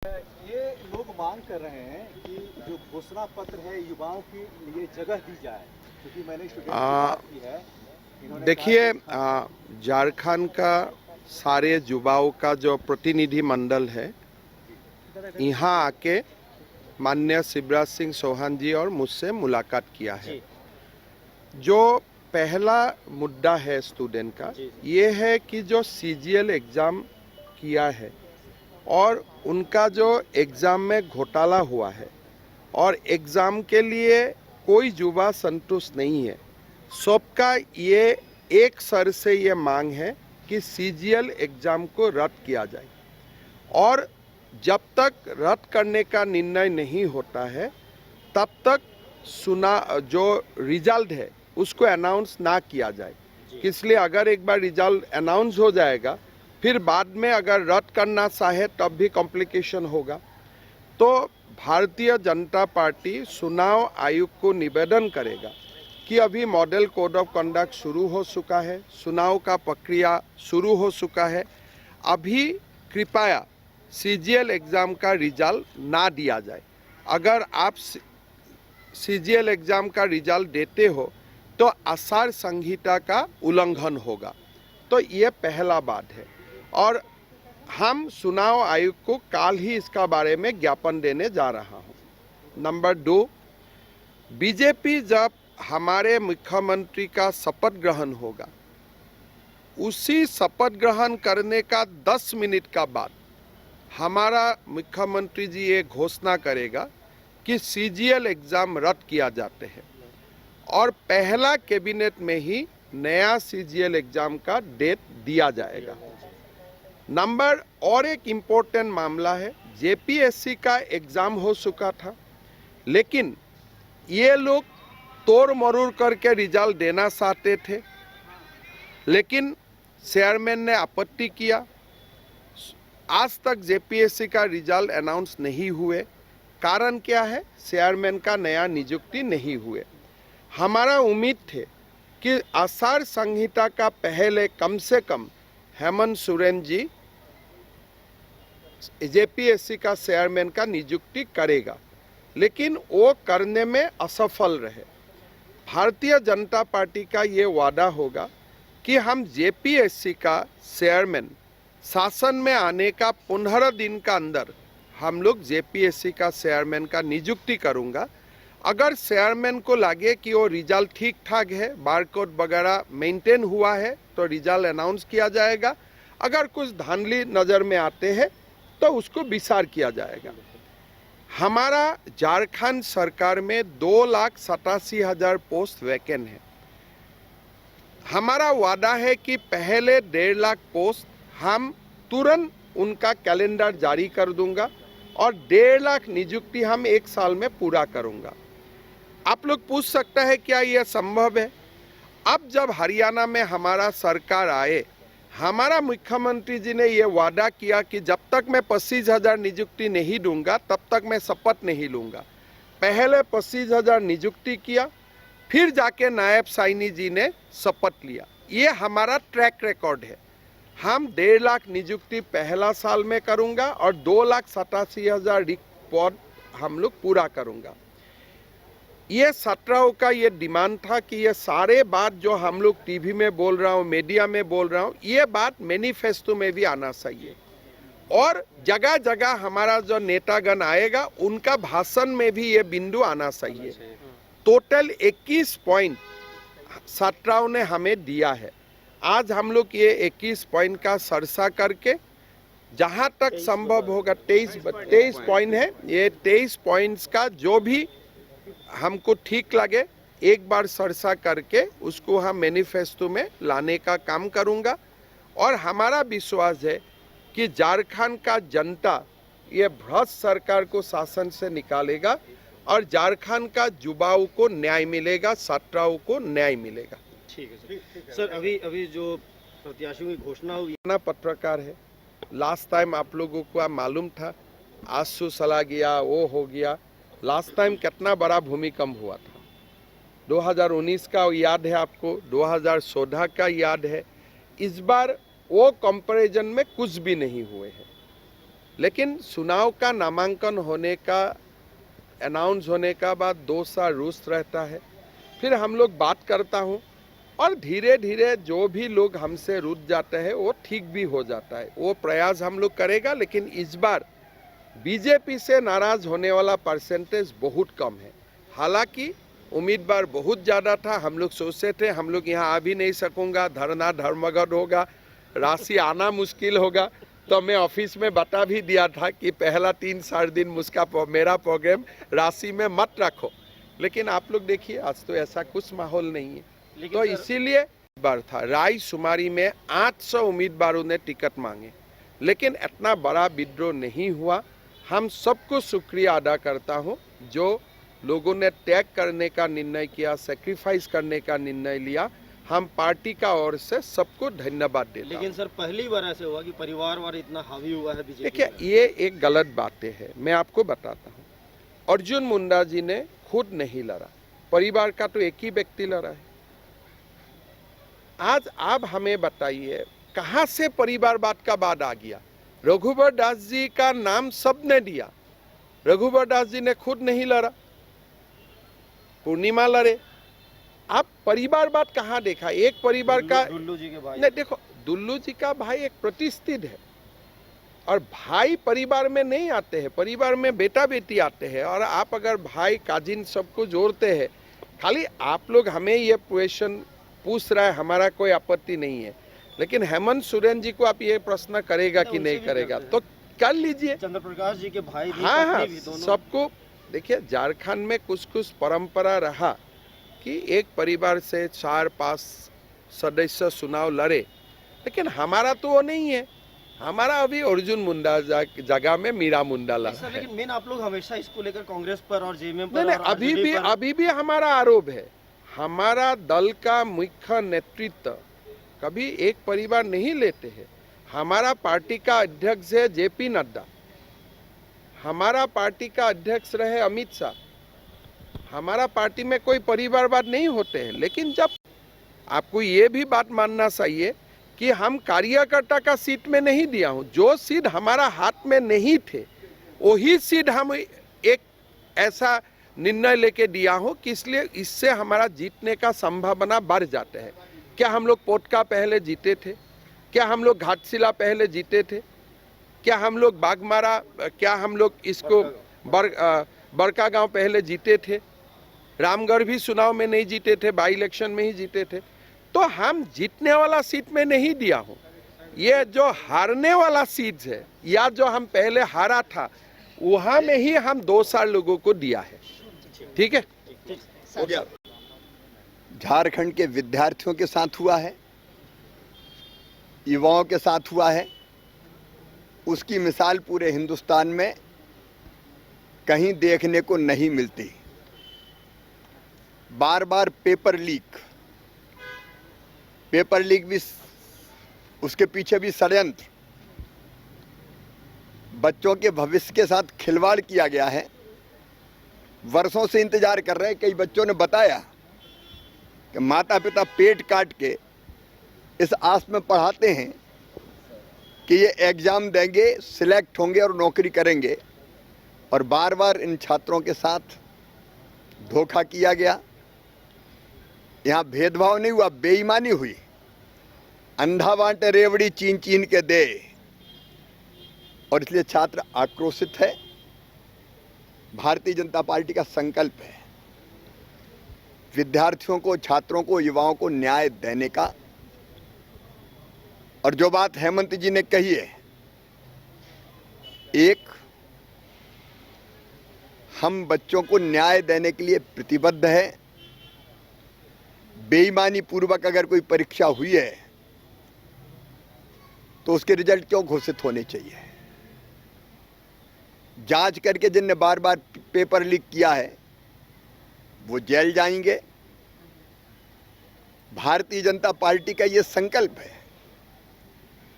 ये लोग मांग कर रहे हैं कि जो घोषणा पत्र है युवाओं के लिए जगह दी जाए, क्योंकि मैंने स्टूडेंट से बात की है। देखिए, झारखंड का सारे युवाओं का जो प्रतिनिधि मंडल है यहाँ आके माननीय शिवराज सिंह चौहान जी और मुझसे मुलाकात किया है। जो पहला मुद्दा है स्टूडेंट का ये है कि जो सीजीएल एग्ज़ाम किया है और उनका जो एग्ज़ाम में घोटाला हुआ है और एग्ज़ाम के लिए कोई युवा संतुष्ट नहीं है। सबका ये एक सर से ये मांग है कि सीजीएल एग्ज़ाम को रद्द किया जाए और जब तक रद्द करने का निर्णय नहीं होता है तब तक जो रिजल्ट है उसको अनाउंस ना किया जाए। इसलिए अगर एक बार रिजल्ट अनाउंस हो जाएगा फिर बाद में अगर रद्द करना चाहे तब भी कॉम्प्लिकेशन होगा। तो भारतीय जनता पार्टी चुनाव आयोग को निवेदन करेगा कि अभी मॉडल कोड ऑफ कंडक्ट शुरू हो चुका है, चुनाव का प्रक्रिया शुरू हो चुका है। अभी कृपया सीजीएल एग्ज़ाम का रिजल्ट ना दिया जाए। अगर आप सीजीएल एग्ज़ाम का रिजल्ट देते हो तो आचार संहिता का उल्लंघन होगा। तो ये पहला बात है और हम चुनाव आयोग को कल ही इसका बारे में ज्ञापन देने जा रहा हूँ। नंबर 2, बीजेपी जब हमारे मुख्यमंत्री का शपथ ग्रहण होगा उसी शपथ ग्रहण करने का 10 मिनट का बाद हमारा मुख्यमंत्री जी ये घोषणा करेगा कि सीजीएल एग्ज़ाम रद्द किया जाते हैं और पहला कैबिनेट में ही नया सीजीएल एग्ज़ाम का डेट दिया जाएगा। नंबर और एक इम्पोर्टेंट मामला है, जेपीएससी का एग्ज़ाम हो चुका था लेकिन ये लोग तोड़ मरोड़ करके रिजल्ट देना चाहते थे लेकिन चेयरमैन ने आपत्ति किया। आज तक जेपीएससी का रिजल्ट अनाउंस नहीं हुए। कारण क्या है? चेयरमैन का नया नियुक्ति नहीं हुए। हमारा उम्मीद थे कि आचार संहिता का पहले कम से कम हेमंत सोरेन जी जेपीएससी का चेयरमैन का नियुक्ति करेगा लेकिन वो करने में असफल रहे। भारतीय जनता पार्टी का ये वादा होगा कि हम जेपीएससी का चेयरमैन शासन में आने का 15 दिन का अंदर हम लोग जेपीएससी का चेयरमैन का नियुक्ति करूंगा। अगर चेयरमैन को लगे कि वो रिजल्ट ठीक ठाक है, बारकोड वगैरह मेंटेन हुआ है तो रिजल्ट अनाउंस किया जाएगा। अगर कुछ धांधली नज़र में आते हैं तो उसको विचार किया जाएगा। हमारा झारखंड सरकार में 2,87,000 पोस्ट वैकेंट है। हमारा वादा है कि पहले 1.5 लाख पोस्ट हम तुरंत उनका कैलेंडर जारी कर दूंगा और 1.5 लाख नियुक्ति हम 1 साल में पूरा करूंगा। आप लोग पूछ सकते हैं क्या यह संभव है? अब जब हरियाणा में हमारा सरकार आए, हमारा मुख्यमंत्री जी ने यह वादा किया कि जब तक मैं 25,000 नियुक्ति नहीं दूंगा तब तक मैं शपथ नहीं लूंगा। पहले 25,000 नियुक्ति किया, फिर जाके नायब साइनी जी ने शपथ लिया। ये हमारा ट्रैक रिकॉर्ड है। हम 1.5 लाख नियुक्ति पहला साल में करूंगा और 2,87,000 रिक्त पद हम लोग पूरा करूंगा। ये 17 का ये डिमांड था कि ये सारे बात जो हम लोग टीवी में बोल रहा हूँ, मीडिया में बोल रहा हूँ, ये बात मैनिफेस्टो में भी आना चाहिए और जगह जगह हमारा जो नेतागण आएगा उनका भाषण में भी ये बिंदु आना चाहिए। टोटल 21 पॉइंट 17 ने हमें दिया है। आज हम लोग ये 21 पॉइंट का सरसा करके जहाँ तक संभव होगा 23 पॉइंट है, ये 23 पॉइंट्स का जो भी हमको ठीक लगे एक बार सरसा करके उसको हम मैनिफेस्टो में लाने का काम करूँगा। और हमारा विश्वास है कि झारखंड का जनता ये भ्रष्ट सरकार को शासन से निकालेगा और झारखंड का युवाओं को न्याय मिलेगा, छात्राओं को न्याय मिलेगा। ठीक है सर। अभी जो प्रत्याशियों की घोषणा हुई, पत्रकार है, लास्ट टाइम आप लोगों को मालूम था आंसू चला गया, वो हो गया। लास्ट टाइम कितना बड़ा भूमिकंप हुआ था, 2019 का याद है आपको, 2014 का याद है। इस बार वो कंपैरिजन में कुछ भी नहीं हुए हैं लेकिन चुनाव का नामांकन होने का अनाउंस होने का बाद 2 साल रुस्त रहता है, फिर हम लोग बात करता हूँ और धीरे धीरे जो भी लोग हमसे रुक जाते हैं वो ठीक भी हो जाता है। वो प्रयास हम लोग करेगा, लेकिन इस बार बीजेपी से नाराज होने वाला परसेंटेज बहुत कम है। हालांकि उम्मीदवार बहुत ज़्यादा था, हम लोग सोचते थे हम लोग यहाँ आ भी नहीं सकूँगा, धरना धर्मघट होगा, राशि आना मुश्किल होगा। तो मैं ऑफिस में बता भी दिया था कि पहला 3-4 दिन मेरा प्रोग्राम राशि में मत रखो, लेकिन आप लोग देखिए आज तो ऐसा कुछ माहौल नहीं है। तो इसीलिए बार था रायसुमारी में 800 उम्मीदवारों ने टिकट मांगे, लेकिन इतना बड़ा विद्रोह नहीं हुआ। हम सबको शुक्रिया अदा करता हूँ जो लोगों ने त्याग करने का निर्णय किया, सेक्रीफाइस करने का निर्णय लिया। हम पार्टी का ओर से सबको धन्यवाद देते हैं। लेकिन सर पहली बार ऐसे हुआ कि परिवार इतना हावी हुआ है बीजेपी। देखिए ये एक गलत बातें है, मैं आपको बताता हूँ। अर्जुन मुंडा जी ने खुद नहीं लड़ा, परिवार का तो एक ही व्यक्ति लड़ा है। आज आप हमें बताइए कहां से परिवारवाद का बाद आ गया। रघुवर दास जी का नाम सबने दिया, रघुवर दास जी ने खुद नहीं लड़ा, पूर्णिमा लड़े। आप परिवारवाद कहाँ देखा? एक परिवार का दुल्लू जी के भाई नहीं, देखो दुल्लू जी का भाई एक प्रतिष्ठित है और भाई परिवार में नहीं आते हैं, परिवार में बेटा बेटी आते हैं। और आप अगर भाई काजिन सबको जोड़ते हैं, खाली आप लोग हमें ये क्वेश्चन पूछ रहा है, हमारा कोई आपत्ति नहीं है, लेकिन हेमंत सोरेन जी को आप ये प्रश्न करेगा कि नहीं करेगा तो कर लीजिए। चंद्र प्रकाश जी के भाई भी, हाँ हाँ, भी दोनों। सबको देखिए झारखंड में कुछ परंपरा रहा कि एक परिवार से 4-5 सदस्य चुनाव लड़े, लेकिन हमारा तो वो नहीं है। हमारा अभी अर्जुन मुंडा जगह में मीरा मुंडा लड़ा है। लेकिन मेन आप लोग हमेशा इसको लेकर कांग्रेस पर और जेएमएम पर नहीं, और अभी भी हमारा आरोप है। हमारा दल का मुख्य नेतृत्व कभी एक परिवार नहीं लेते हैं। हमारा पार्टी का अध्यक्ष है जेपी नड्डा, हमारा पार्टी का अध्यक्ष रहे अमित शाह। हमारा पार्टी में कोई परिवारवाद नहीं होते हैं। लेकिन जब आपको ये भी बात मानना चाहिए कि हम कार्यकर्ता का सीट में नहीं दिया हूं, जो सीट हमारा हाथ में नहीं थे वही सीट हम एक ऐसा निर्णय लेके दिया हूं कि इसलिए इससे हमारा जीतने का संभावना बढ़ जाते हैं। क्या हम लोग पोटका पहले जीते थे? क्या हम लोग घाटशिला पहले जीते थे? क्या हम लोग बागमारा, क्या हम लोग इसको बड़का गांव पहले जीते थे? रामगढ़ भी चुनाव में नहीं जीते थे, बाई इलेक्शन में ही जीते थे। तो हम जीतने वाला सीट में नहीं दिया हूं, ये जो हारने वाला सीट है या जो हम पहले हारा था वहां में ही हम 2 साल लोगों को दिया है। ठीक है, हो गया। झारखंड के विद्यार्थियों के साथ हुआ है, युवाओं के साथ हुआ है, उसकी मिसाल पूरे हिंदुस्तान में कहीं देखने को नहीं मिलती। बार बार पेपर लीक भी, उसके पीछे भी षड्यंत्र, बच्चों के भविष्य के साथ खिलवाड़ किया गया है। वर्षों से इंतजार कर रहे हैं। कई बच्चों ने बताया कि माता पिता पेट काट के इस आस में पढ़ाते हैं कि ये एग्ज़ाम देंगे, सिलेक्ट होंगे और नौकरी करेंगे, और बार बार इन छात्रों के साथ धोखा किया गया। यहाँ भेदभाव नहीं हुआ, बेईमानी हुई। अंधा बांटे रेवड़ी चीन चीन के दे, और इसलिए छात्र आक्रोशित है। भारतीय जनता पार्टी का संकल्प है विद्यार्थियों को, छात्रों को, युवाओं को न्याय देने का। और जो बात हेमंत जी ने कही है, एक, हम बच्चों को न्याय देने के लिए प्रतिबद्ध है। बेईमानी पूर्वक अगर कोई परीक्षा हुई है तो उसके रिजल्ट क्यों घोषित होने चाहिए? जांच करके जिनने बार बार पेपर लीक किया है वो जेल जाएंगे। भारतीय जनता पार्टी का ये संकल्प है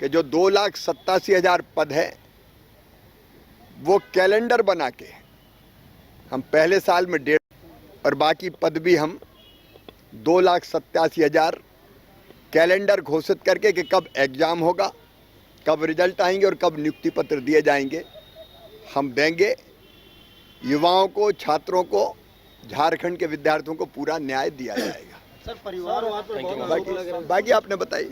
कि जो 2,87,000 पद है वो कैलेंडर बना के हम पहले साल में 1.5 और बाकी पद भी हम 2,87,000 कैलेंडर घोषित करके कि कब एग्जाम होगा, कब रिजल्ट आएंगे और कब नियुक्ति पत्र दिए जाएंगे, हम देंगे। युवाओं को, छात्रों को, झारखंड के विद्यार्थियों को पूरा न्याय दिया जाएगा। सर परिवारवाद पर बहुत आरोप लग रहा है। बाकी आपने बताई।